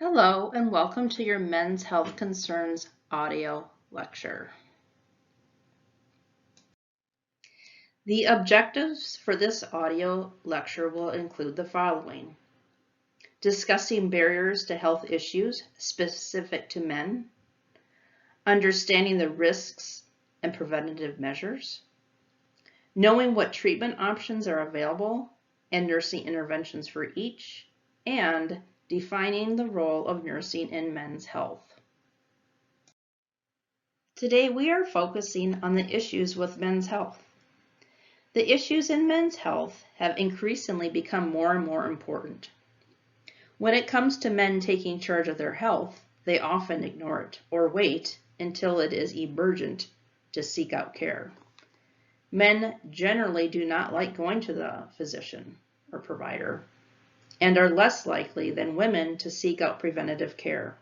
Hello and welcome to your Men's Health Concerns audio lecture. The objectives for this audio lecture will include the following: discussing barriers to health issues specific to men, understanding the risks and preventative measures, knowing what treatment options are available and nursing interventions for each, and defining the role of nursing in men's health. Today we are focusing on the issues with men's health. The issues in men's health have increasingly become more and more important. When it comes to men taking charge of their health, they often ignore it or wait until it is emergent to seek out care. Men generally do not like going to the physician or provider and are less likely than women to seek out preventative care.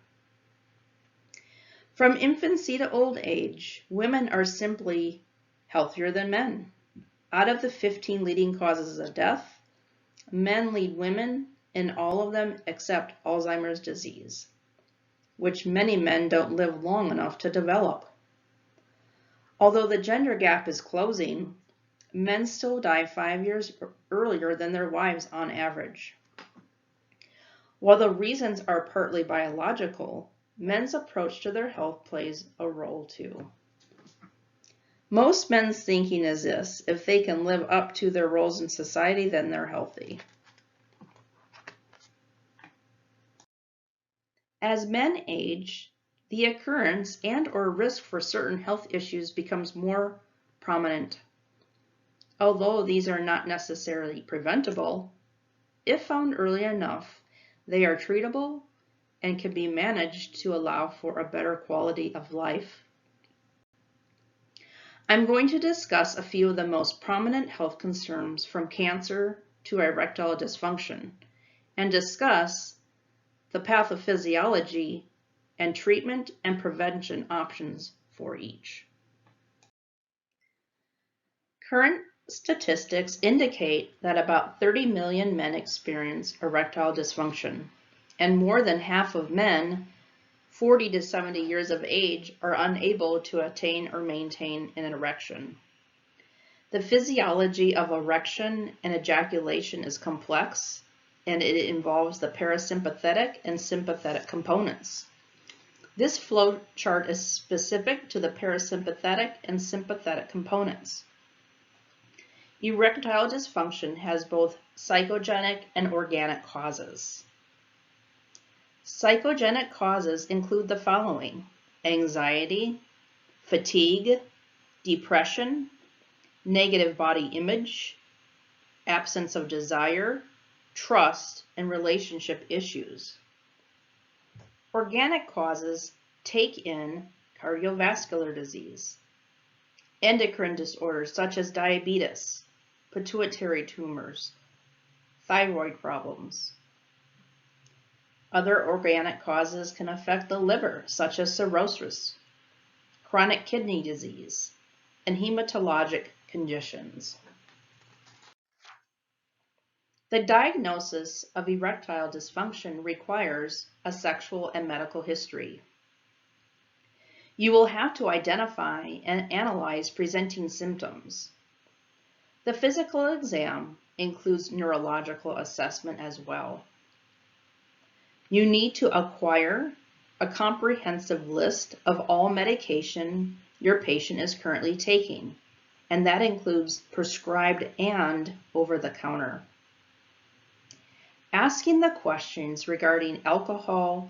From infancy to old age, women are simply healthier than men. Out of the 15 leading causes of death, men lead women in all of them except Alzheimer's disease, which many men don't live long enough to develop. Although the gender gap is closing, men still die 5 years earlier than their wives on average. While the reasons are partly biological, men's approach to their health plays a role too. Most men's thinking is this: if they can live up to their roles in society, then they're healthy. As men age, the occurrence and/or risk for certain health issues becomes more prominent. Although these are not necessarily preventable, if found early enough, they are treatable and can be managed to allow for a better quality of life. I'm going to discuss a few of the most prominent health concerns, from cancer to erectile dysfunction, and discuss the pathophysiology and treatment and prevention options for each. Current statistics indicate that about 30 million men experience erectile dysfunction, and more than half of men 40 to 70 years of age are unable to attain or maintain an erection. The physiology of erection and ejaculation is complex, and it involves the parasympathetic and sympathetic components. This flow chart is specific to the parasympathetic and sympathetic components. Erectile dysfunction has both psychogenic and organic causes. Psychogenic causes include the following: anxiety, fatigue, depression, negative body image, absence of desire, trust, and relationship issues. Organic causes take in cardiovascular disease, endocrine disorders such as diabetes, pituitary tumors, thyroid problems. Other organic causes can affect the liver, such as cirrhosis, chronic kidney disease, and hematologic conditions. The diagnosis of erectile dysfunction requires a sexual and medical history. You will have to identify and analyze presenting symptoms. The physical exam includes neurological assessment as well. You need to acquire a comprehensive list of all medication your patient is currently taking, and that includes prescribed and over-the-counter. Asking the questions regarding alcohol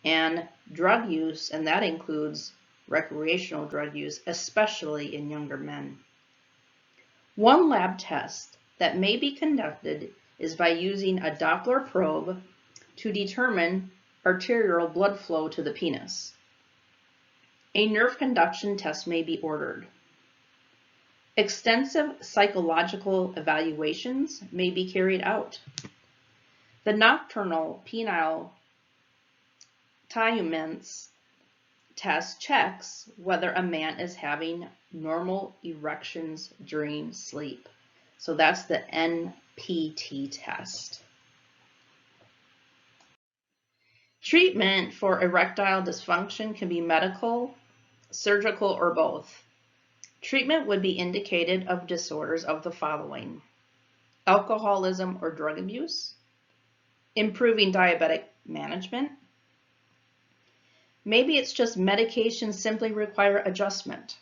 and drug use, and that includes recreational drug use, especially in younger men. One lab test that may be conducted is by using a Doppler probe to determine arterial blood flow to the penis. A nerve conduction test may be ordered. Extensive psychological evaluations may be carried out. The nocturnal penile Tielemans test checks whether a man is having normal erections during sleep. So that's the NPT test. Treatment for erectile dysfunction can be medical, surgical, or both. Treatment would be indicated of disorders of the following: alcoholism or drug abuse, improving diabetic management. Maybe it's just medications simply require adjustment.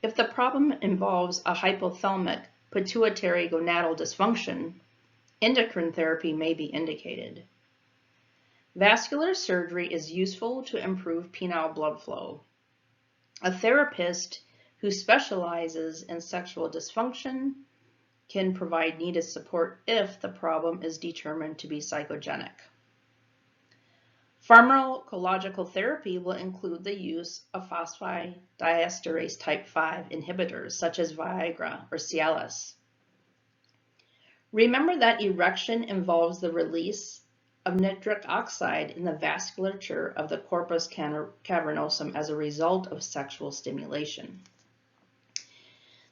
If the problem involves a hypothalamic pituitary gonadal dysfunction, endocrine therapy may be indicated. Vascular surgery is useful to improve penile blood flow. A therapist who specializes in sexual dysfunction can provide needed support if the problem is determined to be psychogenic. Pharmacological therapy will include the use of phosphodiesterase type 5 inhibitors such as Viagra or Cialis. Remember that erection involves the release of nitric oxide in the vasculature of the corpus cavernosum as a result of sexual stimulation.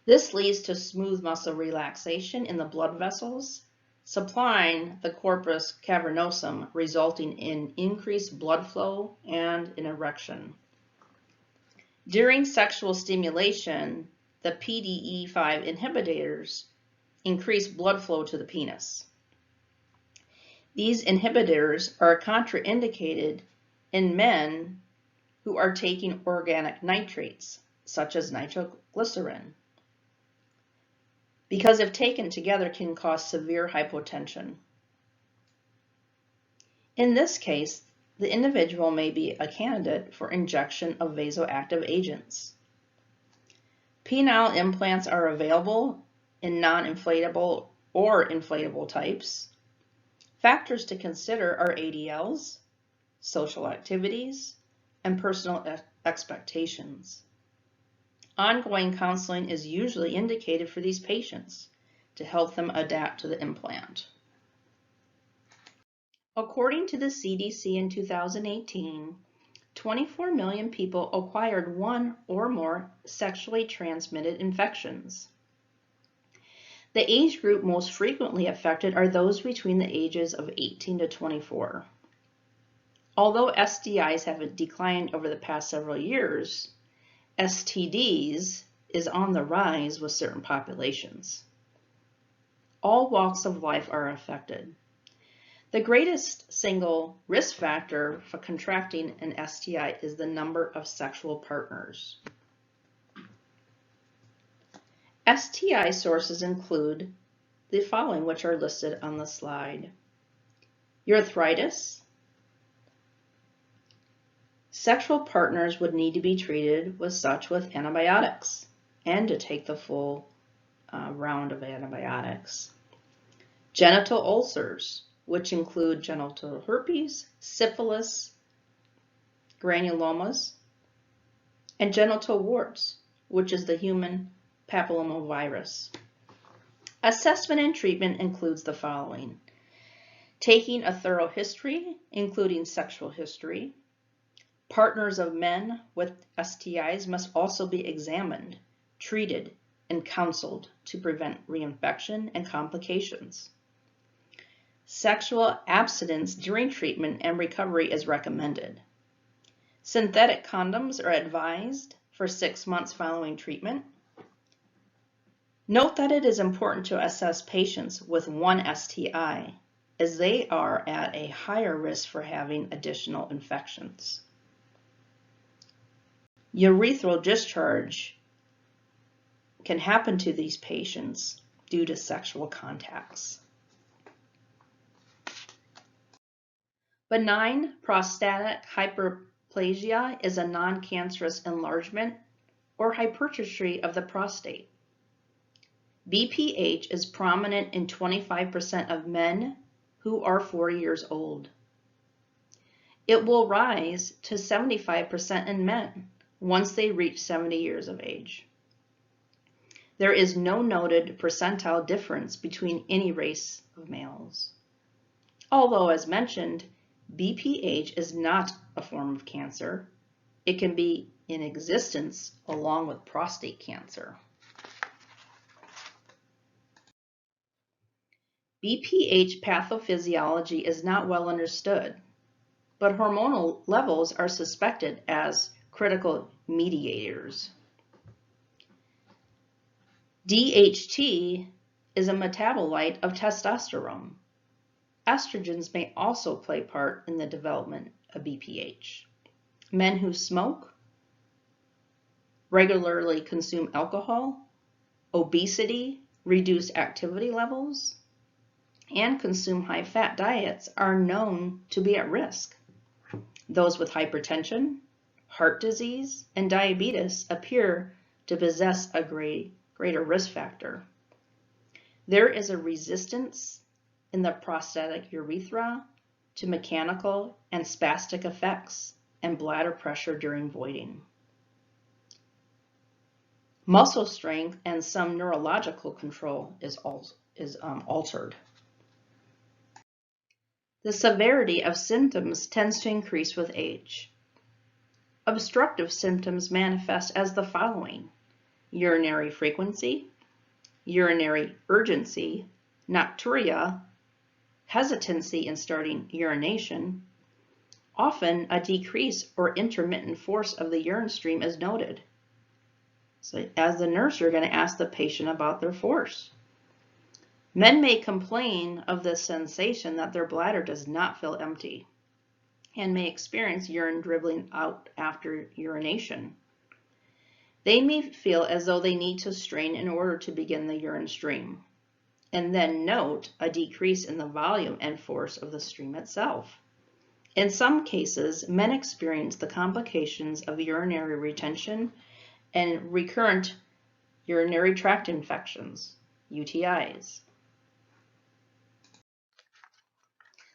This leads to smooth muscle relaxation in the blood vessels, supplying the corpus cavernosum, resulting in increased blood flow and an erection. During sexual stimulation, the PDE5 inhibitors increase blood flow to the penis. These inhibitors are contraindicated in men who are taking organic nitrates, such as nitroglycerin, because if taken together can cause severe hypotension. In this case, the individual may be a candidate for injection of vasoactive agents. Penile implants are available in non-inflatable or inflatable types. Factors to consider are ADLs, social activities, and personal expectations. Ongoing counseling is usually indicated for these patients to help them adapt to the implant. According to the CDC in 2018, 24 million people acquired one or more sexually transmitted infections. The age group most frequently affected are those between the ages of 18 to 24. Although STIs have declined over the past several years, STDs is on the rise with certain populations. All walks of life are affected. The greatest single risk factor for contracting an STI is the number of sexual partners. STI sources include the following, which are listed on the slide: urethritis. Sexual partners would need to be treated with antibiotics and to take the full round of antibiotics. Genital ulcers, which include genital herpes, syphilis, granulomas, and genital warts, which is the human papillomavirus. Assessment and treatment includes the following: taking a thorough history, including sexual history. Partners of men with STIs must also be examined, treated, and counseled to prevent reinfection and complications. Sexual abstinence during treatment and recovery is recommended. Synthetic condoms are advised for 6 months following treatment. Note that it is important to assess patients with one STI, as they are at a higher risk for having additional infections. Urethral discharge can happen to these patients due to sexual contacts. Benign prostatic hyperplasia is a non-cancerous enlargement or hypertrophy of the prostate. BPH is prominent in 25% of men who are 40 years old. It will rise to 75% in men once they reach 70 years of age. There is no noted percentile difference between any race of males. Although, as mentioned, BPH is not a form of cancer, it can be in existence along with prostate cancer. BPH pathophysiology is not well understood. but hormonal levels are suspected as critical mediators. DHT is a metabolite of testosterone. Estrogens may also play part in the development of BPH. Men who smoke, regularly consume alcohol, obesity, reduced activity levels, and consume high-fat diets are known to be at risk. Those with hypertension, heart disease, and diabetes appear to possess a greater risk factor. There is a resistance in the prostatic urethra to mechanical and spastic effects and bladder pressure during voiding. Muscle strength and some neurological control is altered. The severity of symptoms tends to increase with age. Obstructive symptoms manifest as the following: urinary frequency, urinary urgency, nocturia, hesitancy in starting urination. Often a decrease or intermittent force of the urine stream is noted. So as the nurse, you're going to ask the patient about their force. Men may complain of the sensation that their bladder does not feel empty and may experience urine dribbling out after urination. They may feel as though they need to strain in order to begin the urine stream, and then note a decrease in the volume and force of the stream itself. In some cases, men experience the complications of urinary retention and recurrent urinary tract infections, UTIs.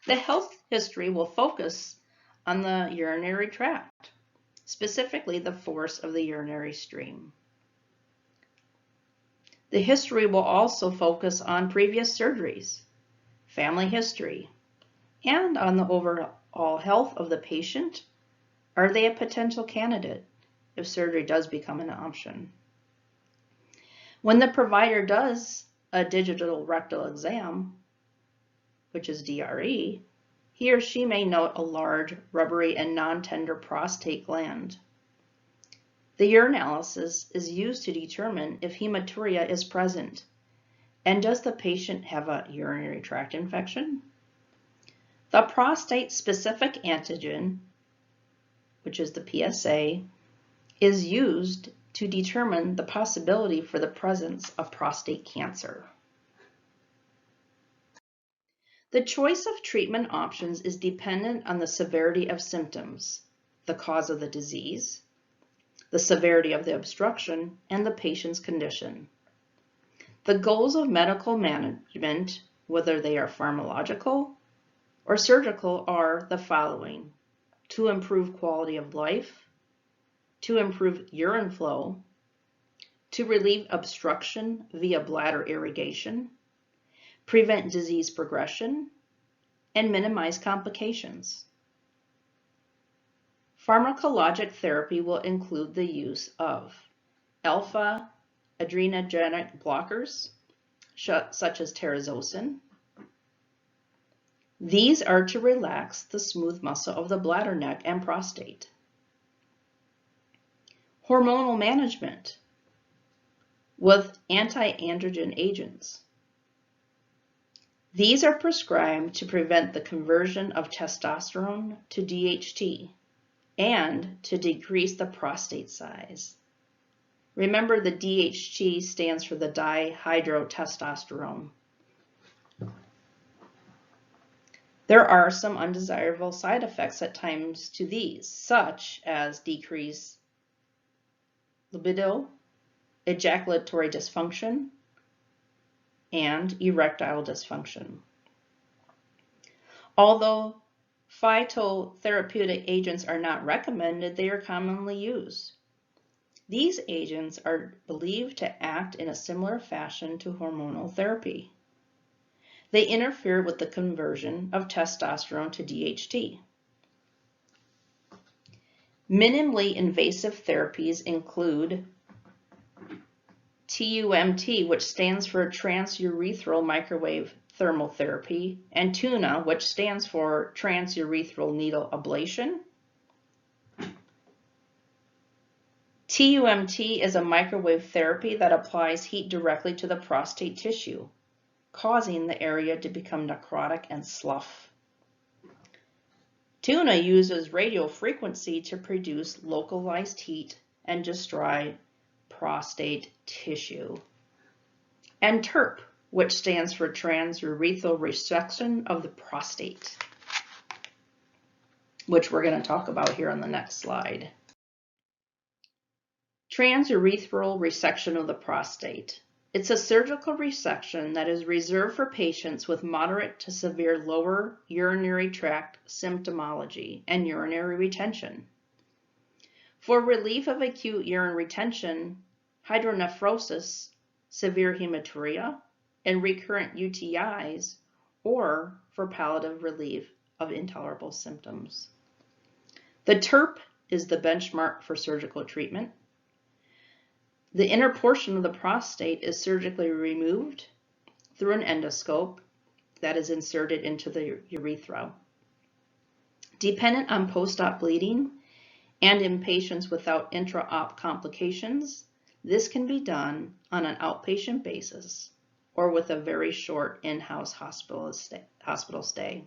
The health history will focus on the urinary tract, specifically the force of the urinary stream. The history will also focus on previous surgeries, family history, and on the overall health of the patient. Are they a potential candidate if surgery does become an option? When the provider does a digital rectal exam, which is DRE, he or she may note a large, rubbery, and non-tender prostate gland. The urinalysis is used to determine if hematuria is present, and does the patient have a urinary tract infection? The prostate-specific antigen, which is the PSA, is used to determine the possibility for the presence of prostate cancer. The choice of treatment options is dependent on the severity of symptoms, the cause of the disease, the severity of the obstruction, and the patient's condition. The goals of medical management, whether they are pharmacological or surgical, are the following: to improve quality of life, to improve urine flow, to relieve obstruction via bladder irrigation, prevent disease progression, and minimize complications. Pharmacologic therapy will include the use of alpha adrenergic blockers, such as terazosin. These are to relax the smooth muscle of the bladder neck and prostate. Hormonal management with anti-androgen agents. These are prescribed to prevent the conversion of testosterone to DHT and to decrease the prostate size. Remember, the DHT stands for the dihydrotestosterone. There are some undesirable side effects at times to these, such as decreased libido, ejaculatory dysfunction, and erectile dysfunction. Although phytotherapeutic agents are not recommended, they are commonly used. These agents are believed to act in a similar fashion to hormonal therapy. They interfere with the conversion of testosterone to DHT. Minimally invasive therapies include TUMT, which stands for transurethral microwave thermal therapy, and TUNA, which stands for transurethral needle ablation. TUMT is a microwave therapy that applies heat directly to the prostate tissue, causing the area to become necrotic and slough. TUNA uses radio frequency to produce localized heat and destroy prostate tissue. And TURP, which stands for transurethral resection of the prostate, which we're going to talk about here on the next slide. Transurethral resection of the prostate. It's a surgical resection that is reserved for patients with moderate to severe lower urinary tract symptomology and urinary retention. For relief of acute urine retention, hydronephrosis, severe hematuria, and recurrent UTIs, or for palliative relief of intolerable symptoms. The TURP is the benchmark for surgical treatment. The inner portion of the prostate is surgically removed through an endoscope that is inserted into the urethra. Dependent on post-op bleeding and in patients without intra-op complications, this can be done on an outpatient basis or with a very short in-house hospital stay.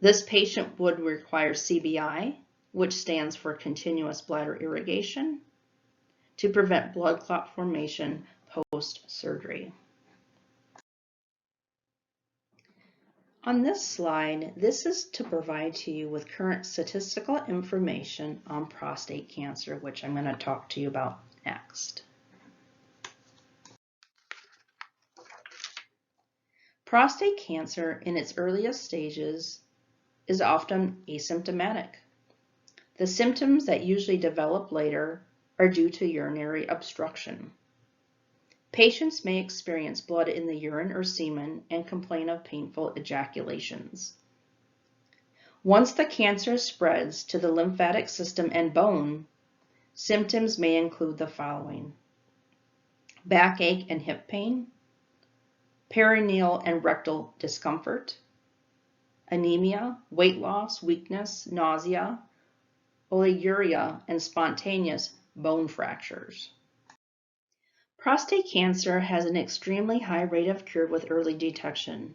This patient would require CBI, which stands for continuous bladder irrigation, to prevent blood clot formation post-surgery. On this slide, this is to provide to you with current statistical information on prostate cancer, which I'm going to talk to you about next. Prostate cancer in its earliest stages is often asymptomatic. The symptoms that usually develop later are due to urinary obstruction. Patients may experience blood in the urine or semen and complain of painful ejaculations. Once the cancer spreads to the lymphatic system and bone, symptoms may include the following: backache and hip pain, perineal and rectal discomfort, anemia, weight loss, weakness, nausea, oliguria, and spontaneous bone fractures. Prostate cancer has an extremely high rate of cure with early detection.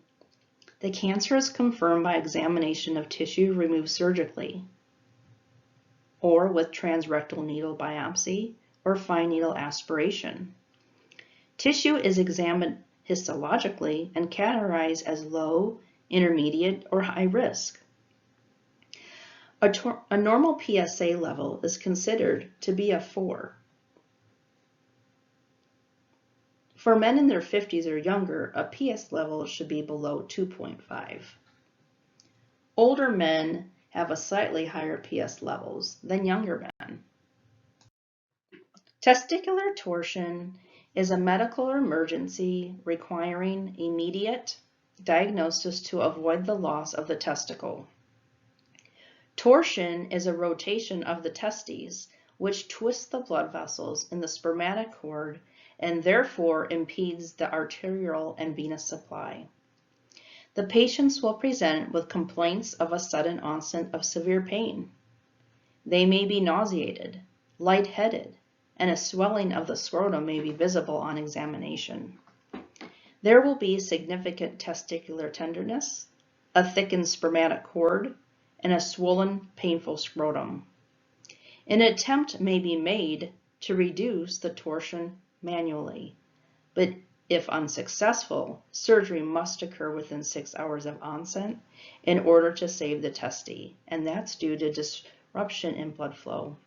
The cancer is confirmed by examination of tissue removed surgically, or with transrectal needle biopsy or fine needle aspiration. Tissue is examined histologically and categorized as low, intermediate, or high risk. A normal PSA level is considered to be a 4. For men in their 50s or younger, a PS level should be below 2.5. Older men have a slightly higher PS levels than younger men. Testicular torsion is a medical emergency requiring immediate diagnosis to avoid the loss of the testicle. Torsion is a rotation of the testes, which twists the blood vessels in the spermatic cord and therefore impedes the arterial and venous supply. The patients will present with complaints of a sudden onset of severe pain. They may be nauseated, lightheaded, and a swelling of the scrotum may be visible on examination. There will be significant testicular tenderness, a thickened spermatic cord, and a swollen, painful scrotum. An attempt may be made to reduce the torsion manually, but if unsuccessful, surgery must occur within 6 hours of onset in order to save the testes, and that's due to disruption in blood flow.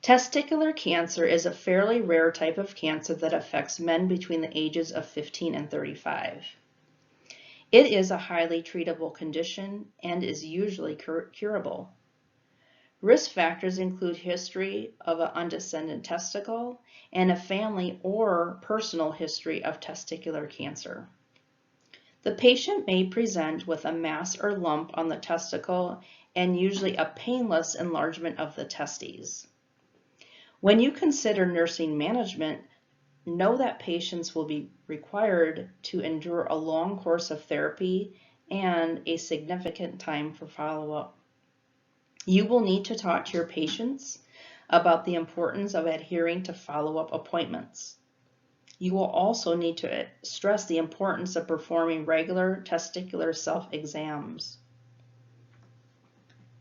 Testicular cancer is a fairly rare type of cancer that affects men between the ages of 15 and 35. It is a highly treatable condition and is usually curable. Risk factors include history of an undescended testicle and a family or personal history of testicular cancer. The patient may present with a mass or lump on the testicle and usually a painless enlargement of the testes. When you consider nursing management, know that patients will be required to endure a long course of therapy and a significant time for follow-up. You will need to talk to your patients about the importance of adhering to follow-up appointments. You will also need to stress the importance of performing regular testicular self-exams.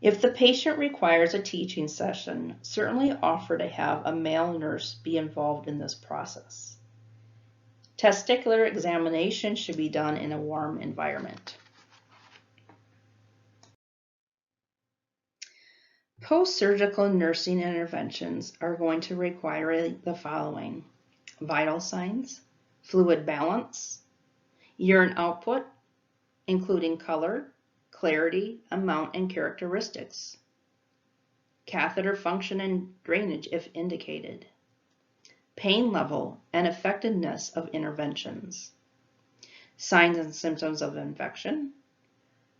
If the patient requires a teaching session, certainly offer to have a male nurse be involved in this process. Testicular examination should be done in a warm environment. Post-surgical nursing interventions are going to require the following: vital signs, fluid balance, urine output, including color, clarity, amount, and characteristics, catheter function and drainage if indicated, pain level and effectiveness of interventions, signs and symptoms of infection,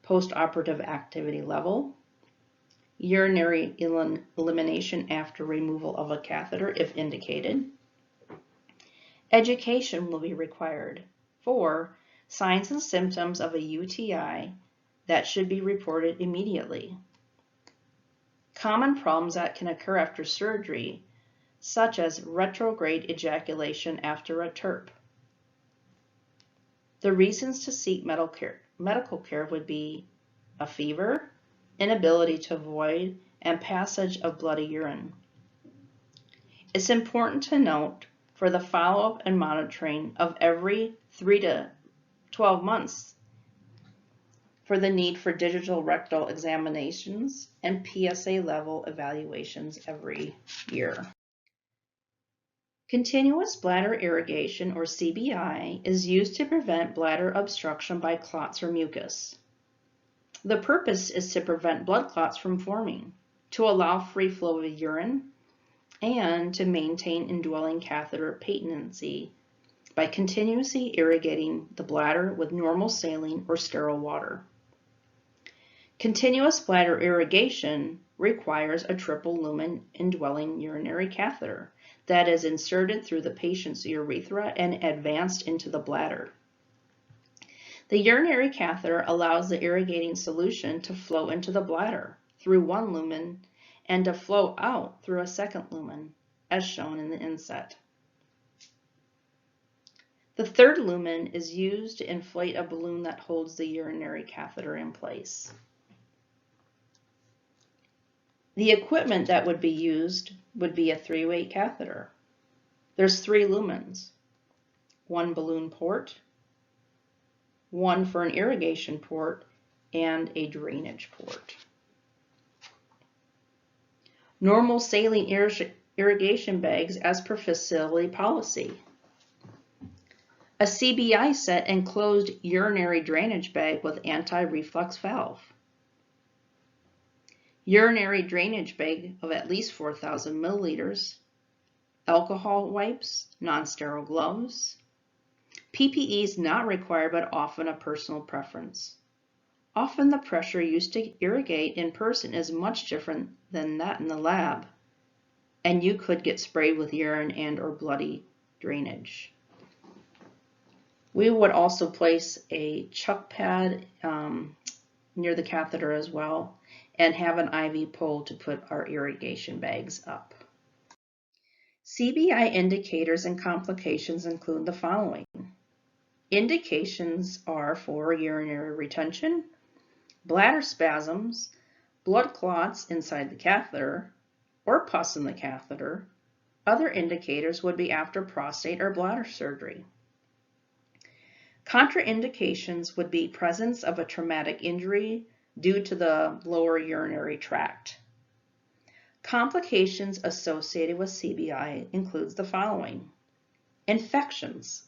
post-operative activity level, urinary elimination after removal of a catheter if indicated. Education will be required for signs and symptoms of a UTI that should be reported immediately. Common problems that can occur after surgery, such as retrograde ejaculation after a TURP. The reasons to seek medical care would be a fever, inability to void, and passage of bloody urine. It's important to note for the follow-up and monitoring of every 3 to 12 months for the need for digital rectal examinations and PSA level evaluations every year. Continuous bladder irrigation, or CBI, is used to prevent bladder obstruction by clots or mucus. The purpose is to prevent blood clots from forming, to allow free flow of urine, and to maintain indwelling catheter patency by continuously irrigating the bladder with normal saline or sterile water. Continuous bladder irrigation requires a triple lumen indwelling urinary catheter that is inserted through the patient's urethra and advanced into the bladder. The urinary catheter allows the irrigating solution to flow into the bladder through one lumen and to flow out through a second lumen, as shown in the inset. The third lumen is used to inflate a balloon that holds the urinary catheter in place. The equipment that would be used would be a 3-way catheter. There's 3 lumens, 1 balloon port, 1 for an irrigation port, and a drainage port. Normal saline irrigation bags as per facility policy. A CBI set enclosed urinary drainage bag with anti-reflux valve. Urinary drainage bag of at least 4,000 milliliters. Alcohol wipes, non-sterile gloves. PPE is not required, but often a personal preference. Often the pressure used to irrigate in person is much different than that in the lab, and you could get sprayed with urine and or bloody drainage. We would also place a chuck pad near the catheter as well, and have an IV pole to put our irrigation bags up. CBI indicators and complications include the following. Indications are for urinary retention, bladder spasms, blood clots inside the catheter, or pus in the catheter. Other indicators would be after prostate or bladder surgery. Contraindications would be presence of a traumatic injury due to the lower urinary tract. Complications associated with CBI includes the following. Infections,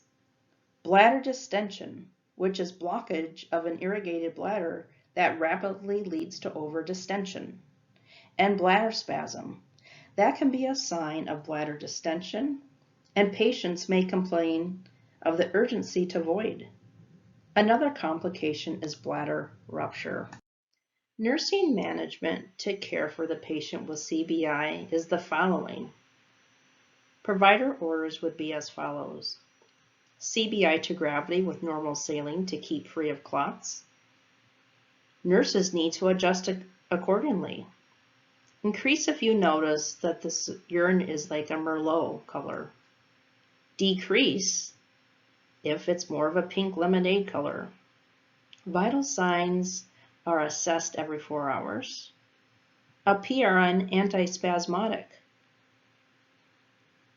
bladder distension, which is blockage of an irrigated bladder that rapidly leads to overdistension, and bladder spasm. That can be a sign of bladder distension, and patients may complain of the urgency to void. Another complication is bladder rupture. Nursing management to care for the patient with CBI is the following. Provider orders would be as follows: CBI to gravity with normal saline to keep free of clots. Nurses need to adjust accordingly. Increase if you notice that this urine is like a Merlot color. Decrease if it's more of a pink lemonade color. Vital signs are assessed every 4 hours. A PRN antispasmodic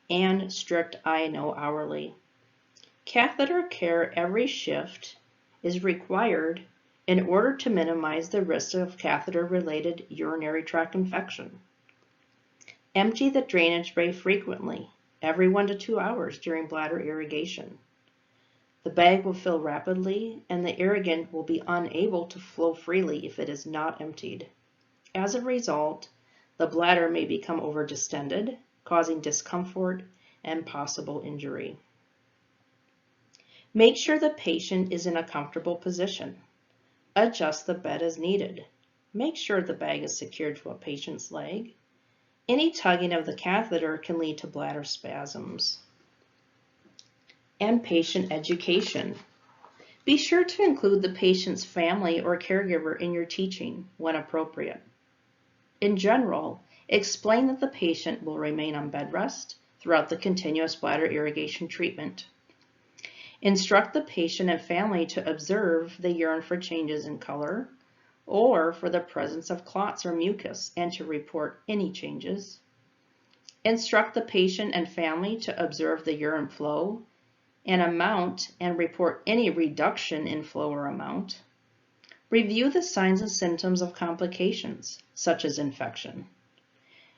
and strict I&O hourly. Catheter care every shift is required in order to minimize the risk of catheter-related urinary tract infection. Empty the drainage bay frequently, every 1 to 2 hours during bladder irrigation. The bag will fill rapidly and the irrigant will be unable to flow freely if it is not emptied. As a result, the bladder may become overdistended, causing discomfort and possible injury. Make sure the patient is in a comfortable position. Adjust the bed as needed. Make sure the bag is secured to a patient's leg. Any tugging of the catheter can lead to bladder spasms. And patient education. Be sure to include the patient's family or caregiver in your teaching when appropriate. In general, explain that the patient will remain on bed rest throughout the continuous bladder irrigation treatment. Instruct the patient and family to observe the urine for changes in color or for the presence of clots or mucus and to report any changes. Instruct the patient and family to observe the urine flow and amount and report any reduction in flow or amount. Review the signs and symptoms of complications, such as infection.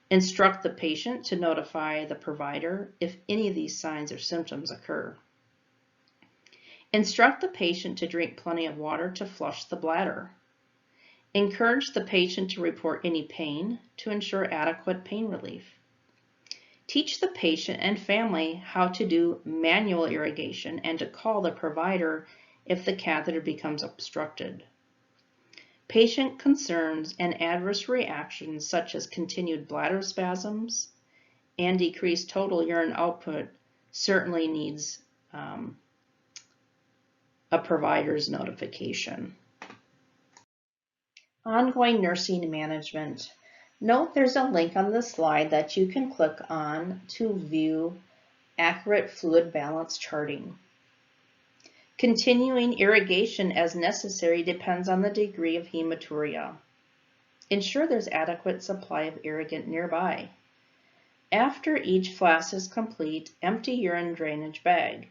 Instruct the patient to notify the provider if any of these signs or symptoms occur. Instruct the patient to drink plenty of water to flush the bladder. Encourage the patient to report any pain to ensure adequate pain relief. Teach the patient and family how to do manual irrigation and to call the provider if the catheter becomes obstructed. Patient concerns and adverse reactions such as continued bladder spasms and decreased total urine output certainly needs a provider's notification. Ongoing nursing management. Note there's a link on the slide that you can click on to view accurate fluid balance charting. Continuing irrigation as necessary depends on the degree of hematuria. Ensure there's adequate supply of irrigant nearby. After each flask is complete, empty urine drainage bag.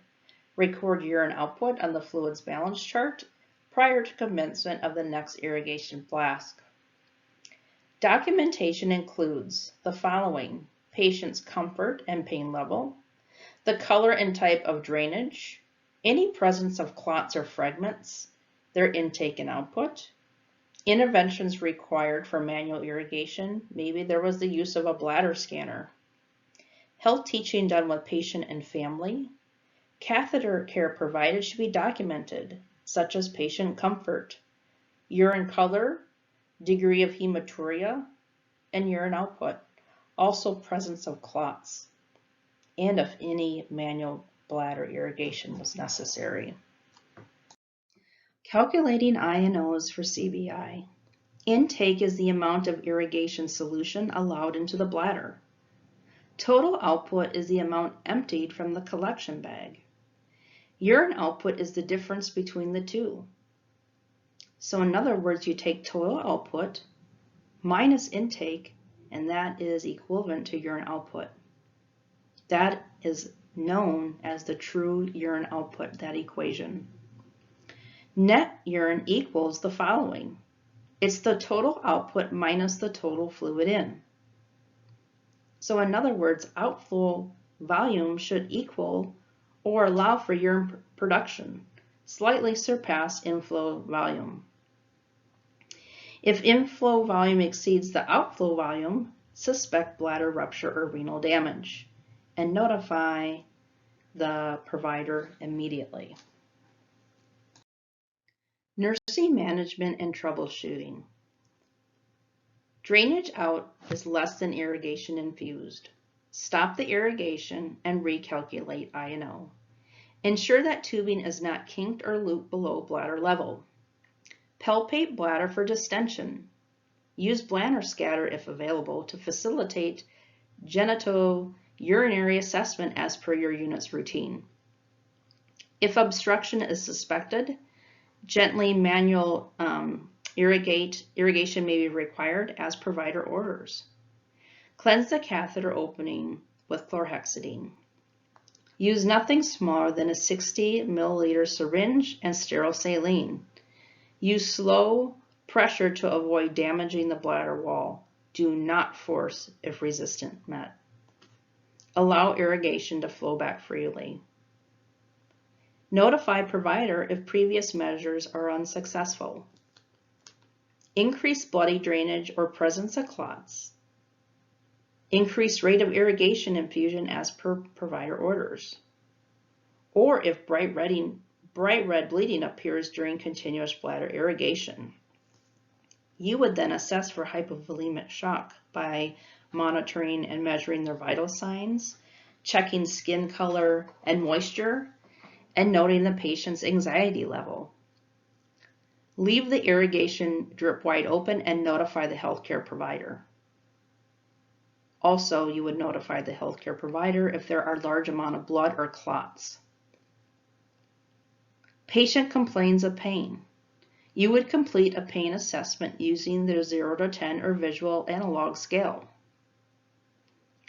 Record urine output on the fluids balance chart prior to commencement of the next irrigation flask. Documentation includes the following: patient's comfort and pain level, the color and type of drainage, any presence of clots or fragments, their intake and output, interventions required for manual irrigation, maybe there was the use of a bladder scanner, health teaching done with patient and family, catheter care provided should be documented, such as patient comfort, urine color, degree of hematuria, and urine output, also presence of clots, and if any manual bladder irrigation was necessary. Calculating I&Os for CBI. Intake is the amount of irrigation solution allowed into the bladder. Total output is the amount emptied from the collection bag. Urine output is the difference between the two. So in other words, you take total output minus intake, and that is equivalent to urine output. That is known as the true urine output, that equation. Net urine equals the following. It's the total output minus the total fluid in. So in other words, outflow volume should equal or allow for urine production, slightly surpass inflow volume. If inflow volume exceeds the outflow volume, suspect bladder rupture or renal damage and notify the provider immediately. Nursing management and troubleshooting. Drainage out is less than irrigation infused. Stop the irrigation and recalculate I&O. Ensure that tubing is not kinked or looped below bladder level. Palpate bladder for distension. Use bladder scatter if available to facilitate genitourinary assessment as per your unit's routine. If obstruction is suspected, gently manual irrigation may be required as provider orders. Cleanse the catheter opening with chlorhexidine. Use nothing smaller than a 60 milliliter syringe and sterile saline. Use slow pressure to avoid damaging the bladder wall. Do not force if resistant met. Allow irrigation to flow back freely. Notify provider if previous measures are unsuccessful. Increase bloody drainage or presence of clots. Increase rate of irrigation infusion as per provider orders. Or if bright red bleeding appears during continuous bladder irrigation. You would then assess for hypovolemic shock by monitoring and measuring their vital signs, checking skin color and moisture, and noting the patient's anxiety level. Leave the irrigation drip wide open and notify the healthcare provider. Also, you would notify the healthcare provider if there are large amount of blood or clots. Patient complains of pain. You would complete a pain assessment using the 0 to 10 or visual analog scale.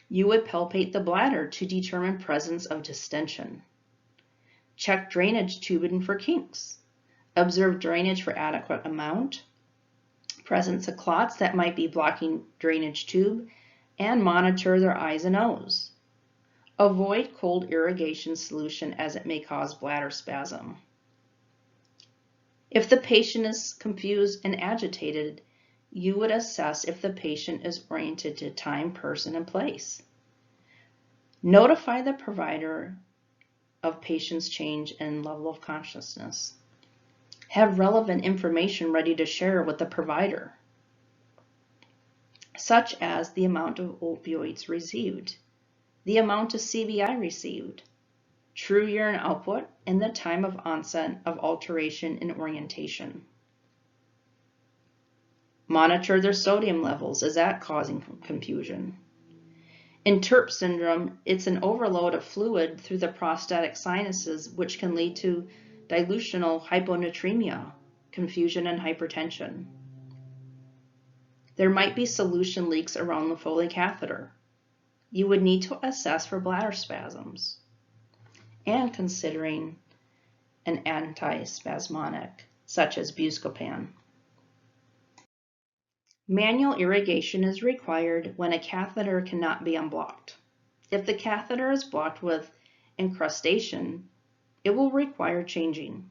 You would palpate the bladder to determine presence of distension. Check drainage tubing for kinks. Observe drainage for adequate amount, presence of clots that might be blocking drainage tube, and monitor their eyes and nose. Avoid cold irrigation solution as it may cause bladder spasm. If the patient is confused and agitated, you would assess if the patient is oriented to time, person, and place. Notify the provider of patient's change in level of consciousness. Have relevant information ready to share with the provider, such as the amount of opioids received, the amount of CBI received, true urine output, and the time of onset of alteration in orientation. Monitor their sodium levels. Is that causing confusion? In TERP syndrome, it's an overload of fluid through the prostatic sinuses, which can lead to dilutional hyponatremia, confusion, and hypertension. There might be solution leaks around the Foley catheter. You would need to assess for bladder spasms and considering an antispasmodic, such as Buscopan. Manual irrigation is required when a catheter cannot be unblocked. If the catheter is blocked with incrustation, it will require changing.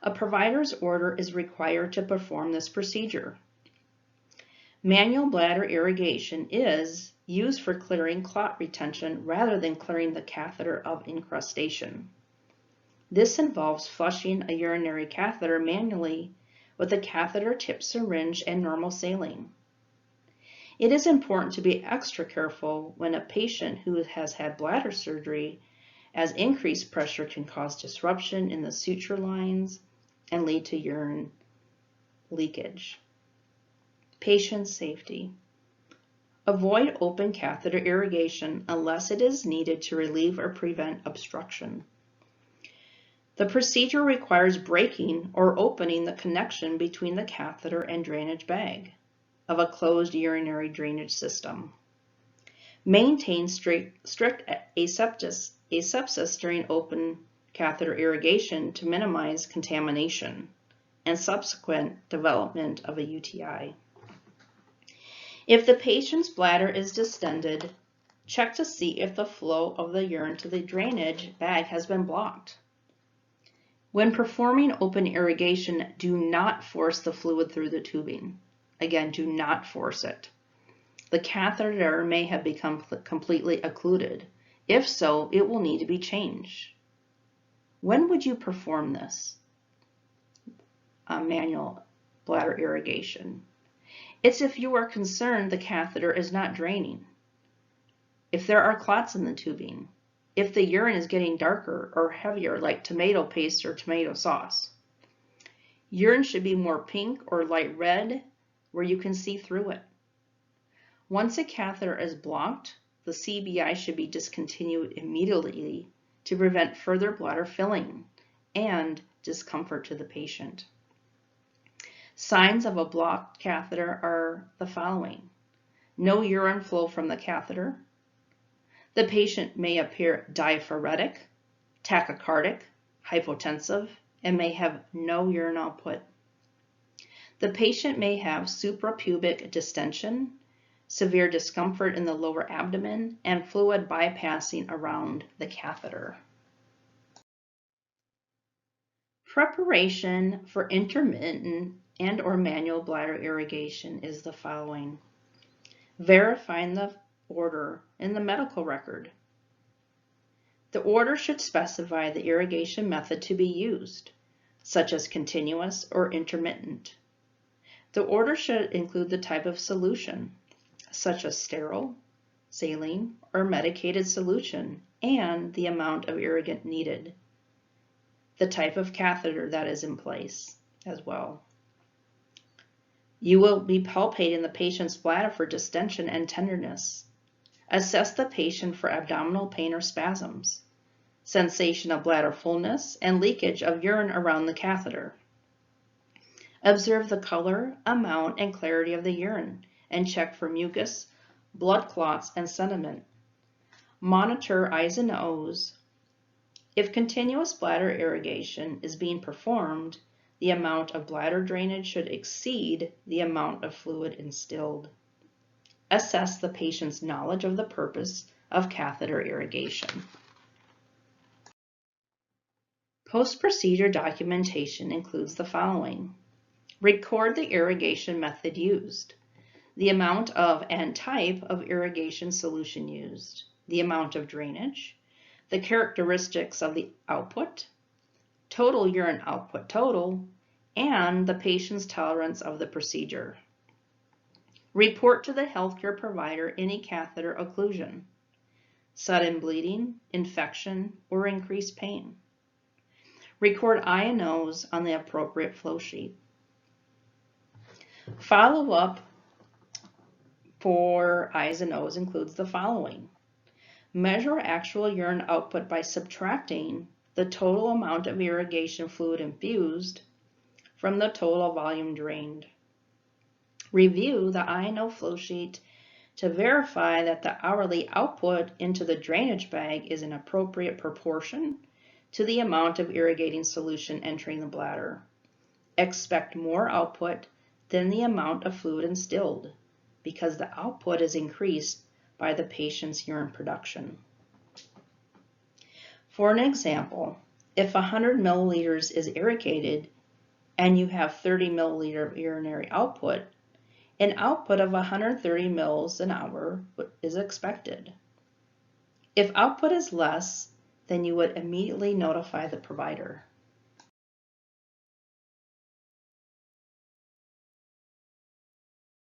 A provider's order is required to perform this procedure. Manual bladder irrigation is used for clearing clot retention rather than clearing the catheter of incrustation. This involves flushing a urinary catheter manually with a catheter tip syringe and normal saline. It is important to be extra careful when a patient who has had bladder surgery, as increased pressure can cause disruption in the suture lines and lead to urine leakage. Patient safety. Avoid open catheter irrigation unless it is needed to relieve or prevent obstruction. The procedure requires breaking or opening the connection between the catheter and drainage bag of a closed urinary drainage system. Maintain strict asepsis during open catheter irrigation to minimize contamination and subsequent development of a UTI. If the patient's bladder is distended, check to see if the flow of the urine to the drainage bag has been blocked. When performing open irrigation, do not force the fluid through the tubing. Again, do not force it. The catheter may have become completely occluded. If so, it will need to be changed. When would you perform this manual bladder irrigation? It's if you are concerned the catheter is not draining. if there are clots in the tubing, if the urine is getting darker or heavier like tomato paste or tomato sauce. Urine should be more pink or light red where you can see through it. Once a catheter is blocked, the CBI should be discontinued immediately to prevent further bladder filling and discomfort to the patient. Signs of a blocked catheter are the following: no urine flow from the catheter. The patient may appear diaphoretic, tachycardic, hypotensive, and may have no urine output. The patient may have suprapubic distension, severe discomfort in the lower abdomen, and fluid bypassing around the catheter. Preparation for intermittent and/or manual bladder irrigation is the following: verifying the order in the medical record. The order should specify the irrigation method to be used, such as continuous or intermittent. The order should include the type of solution, such as sterile, saline, or medicated solution, and the amount of irrigant needed. The type of catheter that is in place as well. You will be palpating the patient's bladder for distension and tenderness. Assess the patient for abdominal pain or spasms, sensation of bladder fullness, and leakage of urine around the catheter. Observe the color, amount, and clarity of the urine, and check for mucus, blood clots, and sediment. Monitor I's and O's. If continuous bladder irrigation is being performed, the amount of bladder drainage should exceed the amount of fluid instilled. Assess the patient's knowledge of the purpose of catheter irrigation. Post-procedure documentation includes the following: record the irrigation method used, the amount of and type of irrigation solution used, the amount of drainage, the characteristics of the output, total urine output total, and the patient's tolerance of the procedure. Report to the healthcare provider any catheter occlusion, sudden bleeding, infection, or increased pain. Record I and O's on the appropriate flow sheet. Follow-up for I's and O's includes the following: measure actual urine output by subtracting the total amount of irrigation fluid infused from the total volume drained. Review the I and O flow sheet to verify that the hourly output into the drainage bag is in appropriate proportion to the amount of irrigating solution entering the bladder. Expect more output than the amount of fluid instilled, because the output is increased by the patient's urine production. For an example, if 100 milliliters is irrigated and you have 30 milliliter of urinary output, an output of 130 mils an hour is expected. If output is less, then you would immediately notify the provider.